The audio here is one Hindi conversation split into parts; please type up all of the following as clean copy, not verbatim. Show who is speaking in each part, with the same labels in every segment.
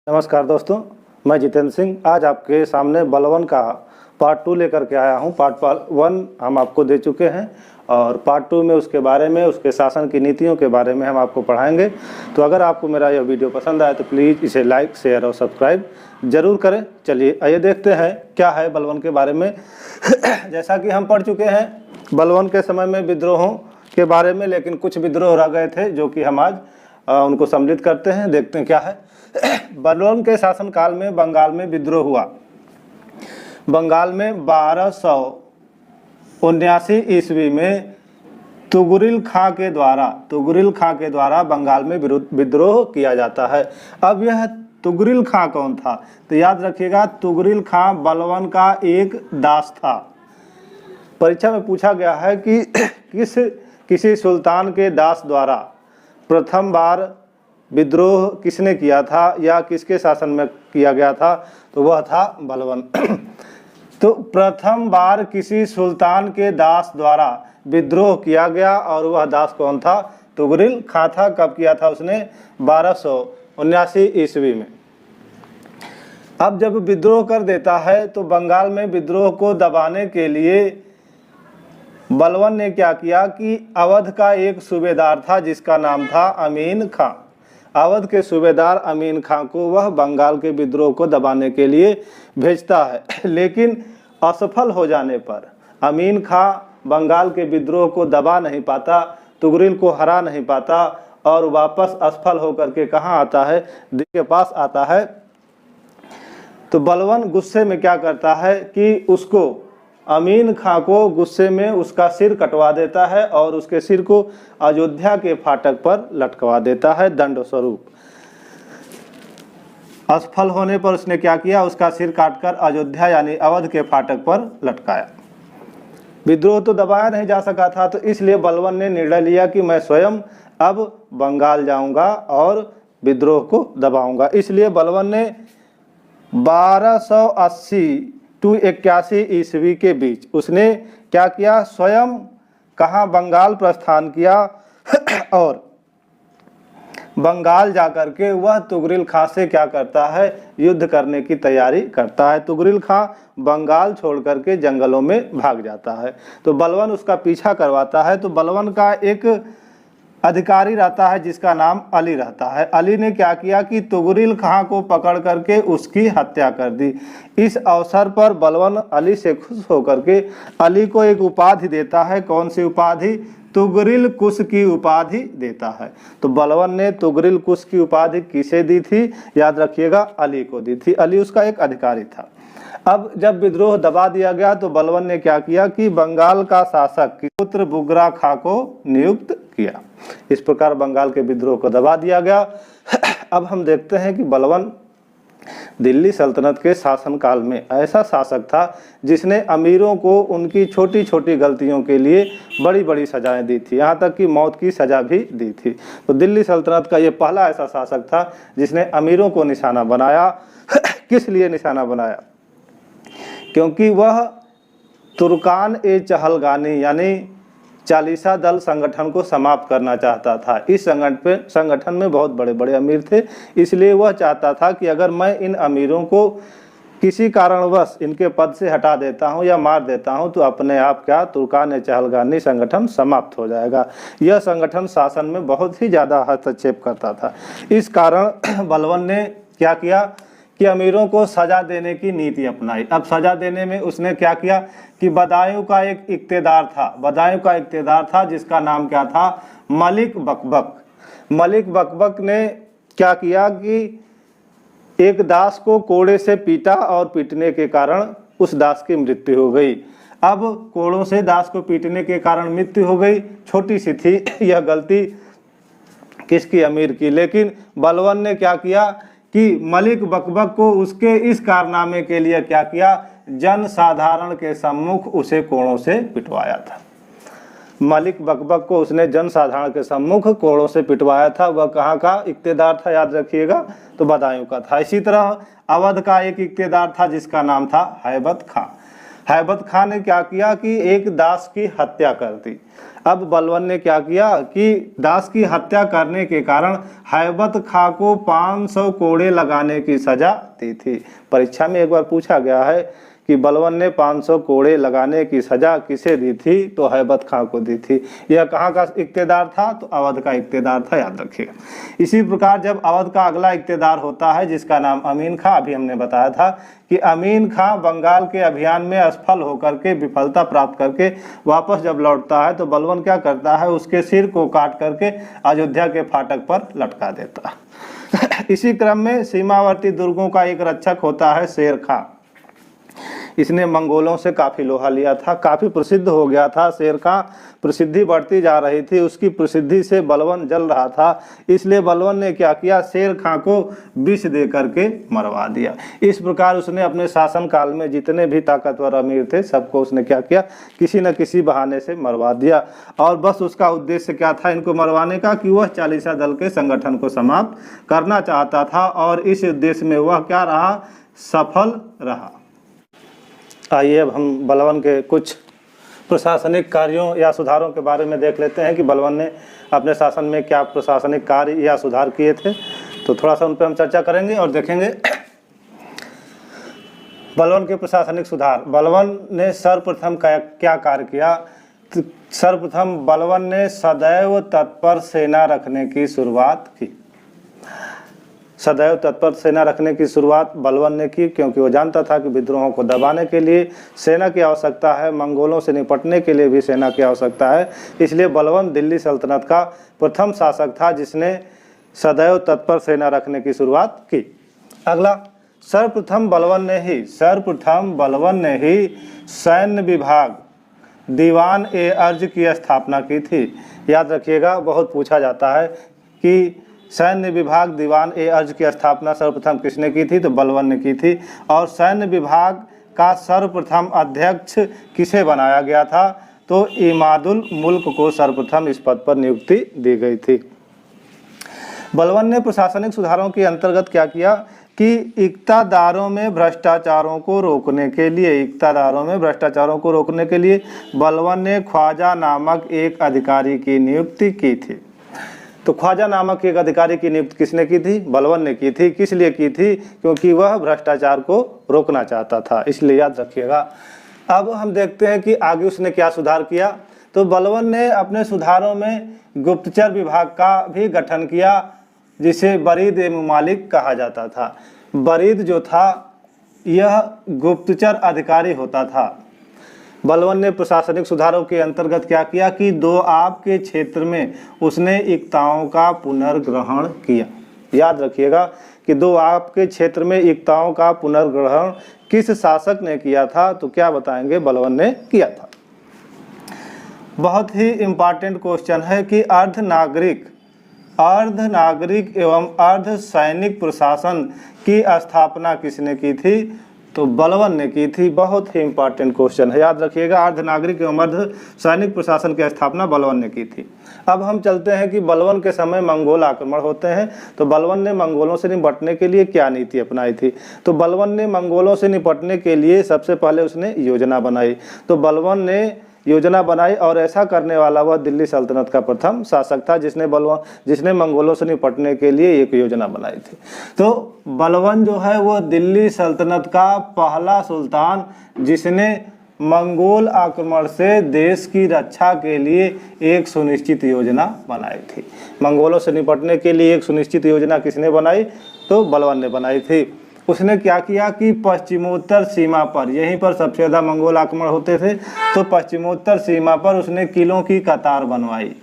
Speaker 1: नमस्कार दोस्तों, मैं जितेंद्र सिंह आज आपके सामने बलवन का पार्ट 2 लेकर के आया हूं। पार्ट 1 हम आपको दे चुके हैं और पार्ट 2 में उसके बारे में, उसके शासन की नीतियों के बारे में हम आपको पढ़ाएंगे। तो अगर आपको मेरा यह वीडियो पसंद आए तो प्लीज़ इसे लाइक, शेयर और सब्सक्राइब ज़रूर करें। चलिए आइए देखते हैं क्या है बलवन के बारे में। जैसा कि हम पढ़ चुके हैं बलवन के समय में विद्रोहों के बारे में, लेकिन कुछ विद्रोह रह गए थे जो कि हम आज उनको सम्मिलित करते हैं। देखते हैं क्या है। बलवन के शासनकाल में बंगाल में विद्रोह हुआ। बंगाल में 1279 ईस्वी में तुगरिल खां के द्वारा बंगाल में विद्रोह किया जाता है। अब यह तुगरिल खां कौन था? तो याद रखिएगा, तुगरिल खां बलवन का एक दास था। परीक्षा में पूछा गया है कि किसी सुल्तान के दास द्वारा प्रथम बार विद्रोह किसने किया था या किसके शासन में किया गया था? तो वह था बलवन। तो प्रथम बार किसी सुल्तान के दास द्वारा विद्रोह किया गया और वह दास कौन था? तुगरिल खां था। कब किया था उसने? 1279 ईस्वी में। अब जब विद्रोह कर देता है तो बंगाल में विद्रोह को दबाने के लिए बलवन ने क्या किया कि अवध का एक सूबेदार था जिसका नाम था अमीन खां। अवध के सूबेदार अमीन खां को वह बंगाल के विद्रोह को दबाने के लिए भेजता है, लेकिन असफल हो जाने पर अमीन खां बंगाल के विद्रोह को दबा नहीं पाता, तुगरिल को हरा नहीं पाता और वापस असफल होकर के कहाँ आता है? दिल्ली के पास आता है। तो बलवन गुस्से में क्या करता है कि उसको, अमीन खां को गुस्से में उसका सिर कटवा देता है और उसके सिर को अयोध्या के फाटक पर लटकवा देता है दंड स्वरूप। असफल होने पर उसने क्या किया? उसका सिर काटकर अयोध्या यानी अवध के फाटक पर लटकाया। विद्रोह तो दबाया नहीं जा सका था, तो इसलिए बलवन ने निर्णय लिया कि मैं स्वयं अब बंगाल जाऊंगा और विद्रोह को दबाऊंगा। इसलिए बलवन ने 1280 to 81 ईस्वी के बीच उसने क्या किया? स्वयं कहाँ? बंगाल प्रस्थान किया और बंगाल जाकर के वह तुगरिल खां से क्या करता है? युद्ध करने की तैयारी करता है। तुगरिल खां बंगाल छोड़ करके जंगलों में भाग जाता है, तो बलवन उसका पीछा करवाता है। तो बलवन का एक अधिकारी रहता है जिसका नाम अली रहता है। अली ने क्या किया कि तुगरिल खां को पकड़ करके उसकी हत्या कर दी। इस अवसर पर बलवन अली से खुश होकर के अली को एक उपाधि देता है। कौन सी उपाधि? तुगरिल कुश की उपाधि देता है। तो बलवन ने तुगरिल कुश की उपाधि किसे दी थी? याद रखिएगा, अली को दी थी। अली उसका एक अधिकारी था। अब जब विद्रोह दबा दिया गया तो बलवन ने क्या किया कि बंगाल का शासक पुत्र बुगरा खां को नियुक्त किया। इस प्रकार बंगाल के विद्रोह को दबा दिया गया। अब हम देखते हैं कि बलवन दिल्ली सल्तनत के शासनकाल में ऐसा शासक था जिसने अमीरों को उनकी छोटी छोटी गलतियों के लिए बड़ी बड़ी सजाएं दी थी, यहाँ तक कि मौत की सजा भी दी थी। तो दिल्ली सल्तनत का ये पहला ऐसा शासक था जिसने अमीरों को निशाना बनाया। किस लिए निशाना बनाया? क्योंकि वह तुर्कान ए चहलगानी यानी चालीसा दल संगठन को समाप्त करना चाहता था। इस संगठन में बहुत बड़े बड़े अमीर थे, इसलिए वह चाहता था कि अगर मैं इन अमीरों को किसी कारणवश इनके पद से हटा देता हूं या मार देता हूं तो अपने आप क्या, तुर्कान ए चहलगानी संगठन समाप्त हो जाएगा। यह संगठन शासन में बहुत ही ज़्यादा हस्तक्षेप करता था। इस कारण बलवन ने क्या किया कि अमीरों को सजा देने की नीति अपनाई। अब सजा देने में उसने क्या किया कि बदायूं का एक इक्तेदार था जिसका नाम क्या था? मलिक बकबक। मलिक बकबक ने क्या किया कि एक दास को कोड़े से पीटा और पीटने के कारण उस दास की मृत्यु हो गई। अब कोड़ों से दास को पीटने के कारण मृत्यु हो गई, छोटी सी थी यह गलती किसकी? अमीर की। लेकिन बलवन ने क्या किया कि मलिक बकबक को उसके इस कारनामे के लिए क्या किया? जन साधारण के सम्मुख उसे कोड़ों से पिटवाया था। मलिक बकबक को उसने जन साधारण के सम्मुख कोड़ों से पिटवाया था। वह कहाँ का इक्तेदार था? याद रखिएगा, तो बदायूं का था। इसी तरह अवध का एक इक्तेदार था जिसका नाम था हैबत खां। हैबत खां ने क्या किया कि एक दास की हत्या कर दी। अब बलवन ने क्या किया कि दास की हत्या करने के कारण हैबत खां को 500 कोड़े लगाने की सजा दी थी। परीक्षा में एक बार पूछा गया है कि बलवन ने 500 कोड़े लगाने की सजा किसे दी थी, तो हैबत खां को दी थी। यह कहाँ का इक्तेदार था, तो अवध का इक्तेदार था, याद रखिएगा। इसी प्रकार जब अवध का अगला इक्तेदार होता है जिसका नाम अमीन खां, अभी हमने बताया था कि अमीन खां बंगाल के अभियान में असफल होकर के, विफलता प्राप्त करके वापस जब लौटता है तो बलवन क्या करता है, उसके सिर को काट करके अयोध्या के फाटक पर लटका देता है। इसी क्रम में सीमावर्ती दुर्गों का एक रक्षक होता है शेर खां। इसने मंगोलों से काफ़ी लोहा लिया था, काफ़ी प्रसिद्ध हो गया था शेर खां, प्रसिद्धि बढ़ती जा रही थी, उसकी प्रसिद्धि से बलवन जल रहा था। इसलिए बलवन ने क्या किया, शेर खां को विष दे करके मरवा दिया। इस प्रकार उसने अपने शासन काल में जितने भी ताकतवर अमीर थे सबको उसने क्या किया, किसी न किसी बहाने से मरवा दिया। और बस उसका उद्देश्य क्या था इनको मरवाने का, कि वह चालीसा दल के संगठन को समाप्त करना चाहता था, और इस उद्देश्य में वह क्या रहा, सफल रहा। आइए अब हम बलवन के कुछ प्रशासनिक कार्यों या सुधारों के बारे में देख लेते हैं कि बलवन ने अपने शासन में क्या प्रशासनिक कार्य या सुधार किए थे। तो थोड़ा सा उन पर हम चर्चा करेंगे और देखेंगे बलवन के प्रशासनिक सुधार। बलवन ने सर्वप्रथम क्या कार्य किया, तो सर्वप्रथम बलवन ने सदैव तत्पर सेना रखने की शुरुआत की। सदैव तत्पर सेना रखने की शुरुआत बलवन ने की, क्योंकि वो जानता था कि विद्रोहों को दबाने के लिए सेना की आवश्यकता है, मंगोलों से निपटने के लिए भी सेना की आवश्यकता है। इसलिए बलवन दिल्ली सल्तनत का प्रथम शासक था जिसने सदैव तत्पर सेना रखने की शुरुआत की। अगला, सर्वप्रथम बलवन ने ही सैन्य विभाग दीवान ए अर्ज की स्थापना की थी। याद रखिएगा, बहुत पूछा जाता है कि सैन्य विभाग दीवान ए अर्ज की स्थापना सर्वप्रथम किसने की थी, तो बलवन ने की थी। और सैन्य विभाग का सर्वप्रथम अध्यक्ष किसे बनाया गया था, तो इमादुल मुल्क को सर्वप्रथम इस पद पर नियुक्ति दी गई थी। बलवन ने प्रशासनिक सुधारों के अंतर्गत क्या किया कि इक्तादारों में भ्रष्टाचारों को रोकने के लिए बलवन ने ख्वाजा नामक एक अधिकारी की नियुक्ति की थी। तो ख्वाजा नामक एक अधिकारी की नियुक्ति किसने की थी, बलवन ने की थी। किस लिए की थी, क्योंकि वह भ्रष्टाचार को रोकना चाहता था, इसलिए याद रखिएगा। अब हम देखते हैं कि आगे उसने क्या सुधार किया। तो बलवन ने अपने सुधारों में गुप्तचर विभाग का भी गठन किया, जिसे बरीद ए मुमालिक कहा जाता था। बरीद जो था यह गुप्तचर अधिकारी होता था। बलवन ने प्रशासनिक सुधारों के अंतर्गत क्या किया कि दोआब के क्षेत्र में उसने इक्ताओं का पुनर्ग्रहण किया। याद रखिएगा कि दोआब के क्षेत्र में इक्ताओं का पुनर्ग्रहण किस शासक ने किया था, तो क्या बताएंगे, बलवन ने किया था। बहुत ही इम्पॉर्टेंट क्वेश्चन है कि अर्धनागरिक एवं अर्ध सैनिक प्रशासन की स्थापना किसने की थी, तो बलवन ने की थी। बहुत ही इंपॉर्टेंट क्वेश्चन है, याद रखिएगा। अर्धनागरिक एवं अर्ध सैनिक प्रशासन की स्थापना बलवन ने की थी। अब हम चलते हैं कि बलवन के समय मंगोल आक्रमण होते हैं, तो बलवन ने मंगोलों से निपटने के लिए क्या नीति अपनाई थी। तो बलवन ने मंगोलों से निपटने के लिए सबसे पहले उसने योजना बनाई। तो बलवन ने योजना बनाई और ऐसा करने वाला वह दिल्ली सल्तनत का प्रथम शासक था जिसने मंगोलों से निपटने के लिए एक योजना बनाई थी। तो बलवन जो है वो दिल्ली सल्तनत का पहला सुल्तान जिसने मंगोल आक्रमण से देश की रक्षा के लिए एक सुनिश्चित योजना बनाई थी। मंगोलों से निपटने के लिए एक सुनिश्चित योजना किसने बनाई, तो बलवन ने बनाई थी। उसने क्या किया कि पश्चिमोत्तर सीमा पर, यहीं पर सबसे ज़्यादा मंगोल आक्रमण होते थे, तो पश्चिमोत्तर सीमा पर उसने किलों की कतार बनवाई।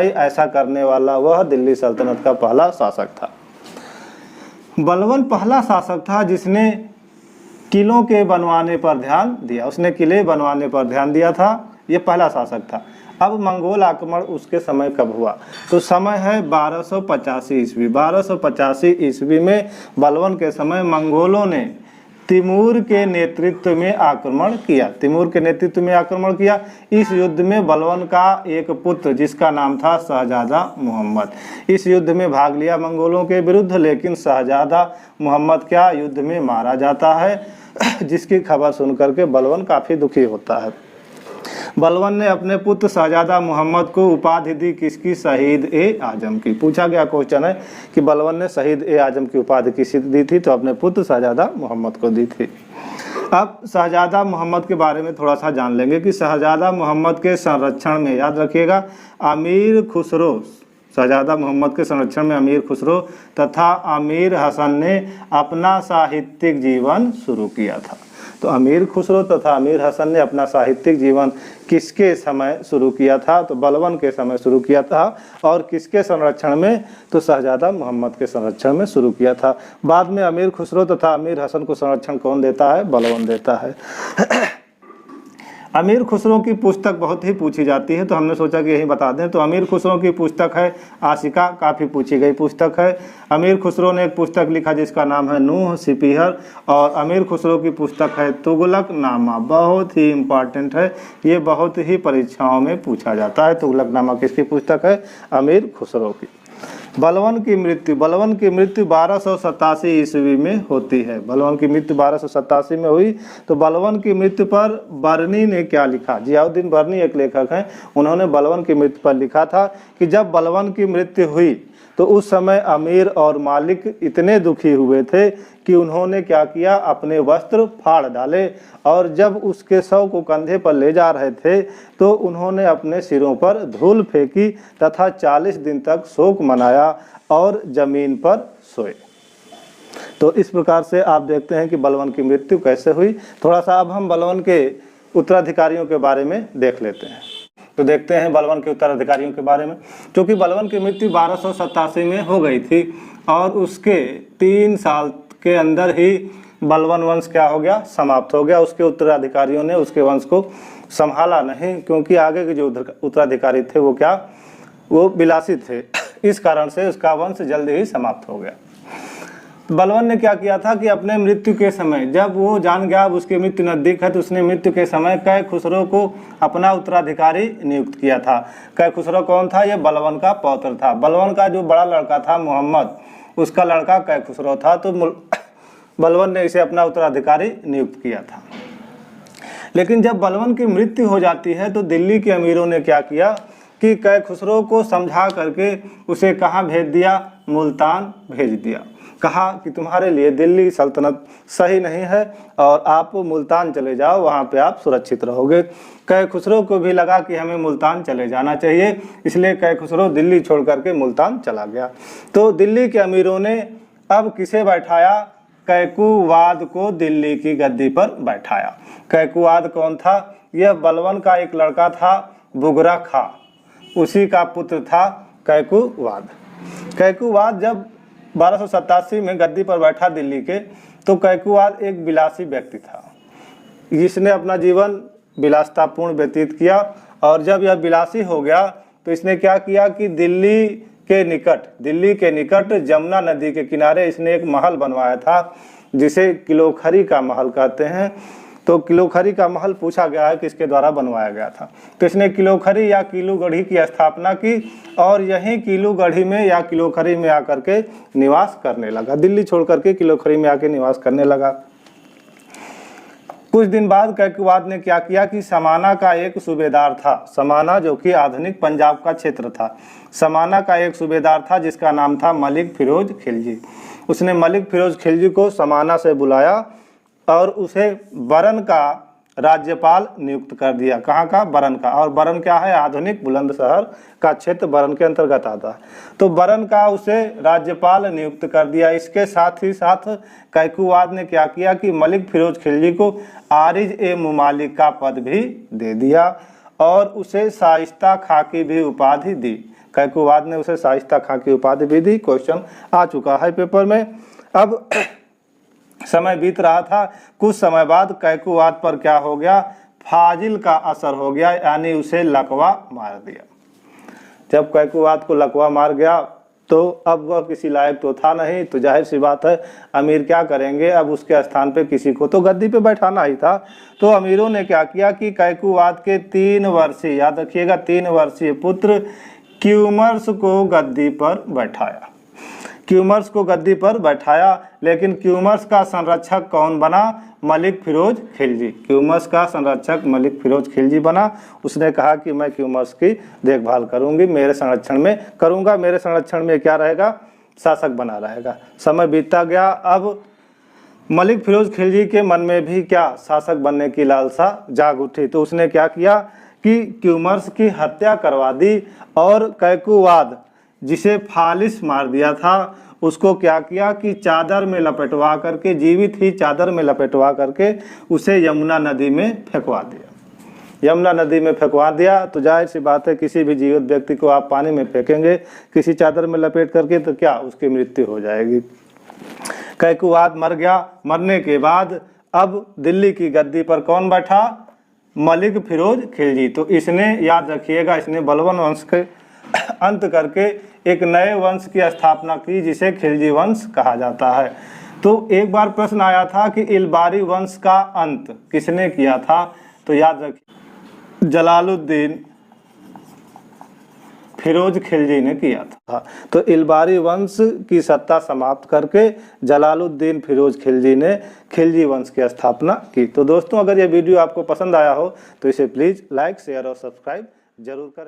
Speaker 1: ऐसा करने वाला वह दिल्ली सल्तनत का पहला शासक था। बलवन पहला शासक था जिसने किलों के बनवाने पर ध्यान दिया। उसने किले बनवाने पर ध्यान दिया था, ये पहला शासक था। अब मंगोल आक्रमण उसके समय कब हुआ, तो समय है 1285 ईस्वी। 1285 ईस्वी में बलवन के समय मंगोलों ने तिमूर के नेतृत्व में आक्रमण किया। इस युद्ध में बलवन का एक पुत्र जिसका नाम था शहजादा मोहम्मद, इस युद्ध में भाग लिया मंगोलों के विरुद्ध, लेकिन शहजादा मोहम्मद क्या युद्ध में मारा जाता है। जिसकी खबर सुनकर के बलवन काफ़ी दुखी होता है। बलवन ने अपने पुत्र शहजादा मोहम्मद को उपाधि दी किसकी? शहीद ए आजम की। पूछा गया क्वेश्चन है कि बलवन ने शहीद ए आजम की उपाधि किसी दी थी? तो अपने पुत्र शहजादा मोहम्मद को दी थी। अब शहजादा मोहम्मद के बारे में थोड़ा सा जान लेंगे कि शहजादा मोहम्मद के संरक्षण में, याद रखिएगा, अमीर खुसरो, शहजादा मोहम्मद के संरक्षण में अमीर खुसरो तथा अमीर हसन ने अपना साहित्यिक जीवन शुरू किया था। तो अमीर खुसरो तथा अमीर हसन ने अपना साहित्यिक जीवन किसके समय शुरू किया था? तो बलवन के समय शुरू किया था। और किसके संरक्षण में? तो शहजादा मोहम्मद के संरक्षण में शुरू किया था। बाद में अमीर खुसरो तथा अमीर हसन को संरक्षण कौन देता है? बलवन देता है। अमीर खुसरो की पुस्तक बहुत ही पूछी जाती है, तो हमने सोचा कि यही बता दें। तो अमीर खुसरो की पुस्तक है आशिका, काफ़ी पूछी गई पुस्तक है। अमीर खुसरो ने एक पुस्तक लिखा जिसका नाम है नूह सिपीहर, और अमीर खुसरो की पुस्तक है तुगलक नामा, बहुत ही इम्पॉर्टेंट है, ये बहुत ही परीक्षाओं में पूछा जाता है। तुगलक नामा किसकी पुस्तक है? अमीर खुसरो की। बलवन की मृत्यु 1287 ईस्वी में होती है। बलवन की मृत्यु 1287 में हुई। तो बलवन की मृत्यु पर बर्नी ने क्या लिखा? जियाउद्दीन बर्नी एक लेखक हैं, उन्होंने बलवन की मृत्यु पर लिखा था कि जब बलवन की मृत्यु हुई तो उस समय अमीर और मालिक इतने दुखी हुए थे कि उन्होंने क्या किया? अपने वस्त्र फाड़ डाले, और जब उसके शव को कंधे पर ले जा रहे थे तो उन्होंने अपने सिरों पर धूल फेंकी तथा 40 दिन तक शोक मनाया और जमीन पर सोए। तो इस प्रकार से आप देखते हैं कि बलवन की मृत्यु कैसे हुई। थोड़ा सा अब हम बलवन के उत्तराधिकारियों के बारे में देख लेते हैं। तो देखते हैं बलवन के उत्तराधिकारियों के बारे में। क्योंकि बलवन की मृत्यु 1287 में हो गई थी और उसके 3 साल के अंदर ही बलवन वंश क्या हो गया? समाप्त हो गया। उसके उत्तराधिकारियों ने उसके वंश को संभाला नहीं, क्योंकि आगे के जो उत्तराधिकारी थे वो विलासी थे। इस कारण से उसका वंश जल्दी ही समाप्त हो गया। बलवन ने क्या किया था कि अपने मृत्यु के समय, जब वो जान गया अब उसकी मृत्यु नज़दीक है, तो उसने मृत्यु के समय कै खुसरो को अपना उत्तराधिकारी नियुक्त किया था। कै खुसरो कौन था? ये बलवन का पौत्र था। बलवन का जो बड़ा लड़का था मोहम्मद, उसका लड़का कै खुसरो था। तो बलवन ने इसे अपना उत्तराधिकारी नियुक्त किया था। लेकिन जब बलवन की मृत्यु हो जाती है तो दिल्ली के अमीरों ने क्या किया कि कै खुसरो को समझा करके उसे कहाँ भेज दिया? मुल्तान भेज दिया। कहा कि तुम्हारे लिए दिल्ली सल्तनत सही नहीं है और आप मुल्तान चले जाओ, वहाँ पे आप सुरक्षित रहोगे। कै खुसरो को भी लगा कि हमें मुल्तान चले जाना चाहिए, इसलिए कै खुसरो दिल्ली छोड़ करके मुल्तान चला गया। तो दिल्ली के अमीरों ने अब किसे बैठाया? कैकुवाद को दिल्ली की गद्दी पर बैठाया। कैकुवाद कौन था? यह बलवन का एक लड़का था बुगरा खा, उसी का पुत्र था कैकुवाद। कैकुवाद जब 1287 में गद्दी पर बैठा दिल्ली के, तो कैकुवाद एक विलासी व्यक्ति था, जिसने अपना जीवन विलासतापूर्ण व्यतीत किया। और जब यह विलासी हो गया तो इसने क्या किया कि दिल्ली के निकट जमुना नदी के किनारे इसने एक महल बनवाया था, जिसे किलोखरी का महल कहते हैं। तो किलोखरी का महल पूछा गया है किसके द्वारा बनवाया गया था। तो इसने किलोखरी या किलूगढ़ी की स्थापना की और यहीं किलूगढ़ी में या किलोखरी में आकर के निवास करने लगा। दिल्ली छोड़ करके किलोखरी में आके निवास करने लगा। कुछ दिन बाद कैकुवाद ने क्या किया कि समाना का एक सूबेदार था, समाना जो कि आधुनिक पंजाब का क्षेत्र था, समाना का एक सूबेदार था जिसका नाम था मलिक फिरोज खिलजी। उसने मलिक फिरोज खिलजी को समाना से बुलाया और उसे बरन का राज्यपाल नियुक्त कर दिया। कहाँ का? बरन का। और बरन क्या है? आधुनिक बुलंदशहर का क्षेत्र बरन के अंतर्गत आता है। तो बरन का उसे राज्यपाल नियुक्त कर दिया। इसके साथ ही साथ कैकुवाद ने क्या किया कि मलिक फिरोज खिलजी को आरिज ए मुमालिक का पद भी दे दिया और उसे शाइस्ता खां की भी उपाधि दी। कैकुवाद ने उसे शाइस्ता खां की उपाधि भी दी। क्वेश्चन आ चुका है पेपर में। अब समय बीत रहा था। कुछ समय बाद कैकुवाद पर क्या हो गया? फाजिल का असर हो गया, यानी उसे लकवा मार दिया। जब कैकुवाद को लकवा मार गया तो अब वह किसी लायक तो था नहीं, तो जाहिर सी बात है अमीर क्या करेंगे? अब उसके स्थान पे किसी को तो गद्दी पे बैठाना ही था। तो अमीरों ने क्या किया कि कैकुवाद के 3 वर्षीय, याद रखिएगा 3 वर्षीय पुत्र क्यूमर्स को गद्दी पर बैठाया। क्यूमर्स को गद्दी पर बैठाया, लेकिन क्यूमर्स का संरक्षक कौन बना? मलिक फिरोज खिलजी। क्यूमर्स का संरक्षक मलिक फिरोज खिलजी बना। उसने कहा कि मैं क्यूमर्स की देखभाल करूंगी, मेरे संरक्षण में करूंगा, मेरे संरक्षण में क्या रहेगा? शासक बना रहेगा। समय बीतता गया। अब मलिक फिरोज खिलजी के मन में भी क्या? शासक बनने की लालसा जाग उठी। तो उसने क्या किया कि क्यूमर्स की हत्या करवा दी और कैकुवाद, जिसे फालिस मार दिया था, उसको क्या किया कि चादर में लपेटवा करके, जीवित ही चादर में लपेटवा करके उसे यमुना नदी में फेंकवा दिया। यमुना नदी में फेंकवा दिया तो जाहिर सी बात है, किसी भी जीवित व्यक्ति को आप पानी में फेंकेंगे किसी चादर में लपेट करके, तो क्या उसकी मृत्यु हो जाएगी। कैकुवाद मर गया। मरने के बाद अब दिल्ली की गद्दी पर कौन बैठा? मलिक फिरोज खिलजी। तो इसने, याद रखिएगा, इसने बलवन वंश के अंत करके एक नए वंश की स्थापना की, जिसे खिलजी वंश कहा जाता है। तो एक बार प्रश्न आया था कि इलबारी वंश का अंत किसने किया था? तो याद रखिए, जलालुद्दीन फिरोज खिलजी ने किया था। तो इलबारी वंश की सत्ता समाप्त करके जलालुद्दीन फिरोज खिलजी ने खिलजी वंश की स्थापना की। तो दोस्तों, अगर ये वीडियो आपको पसंद आया हो तो इसे प्लीज़ लाइक, शेयर और सब्सक्राइब जरूर करें।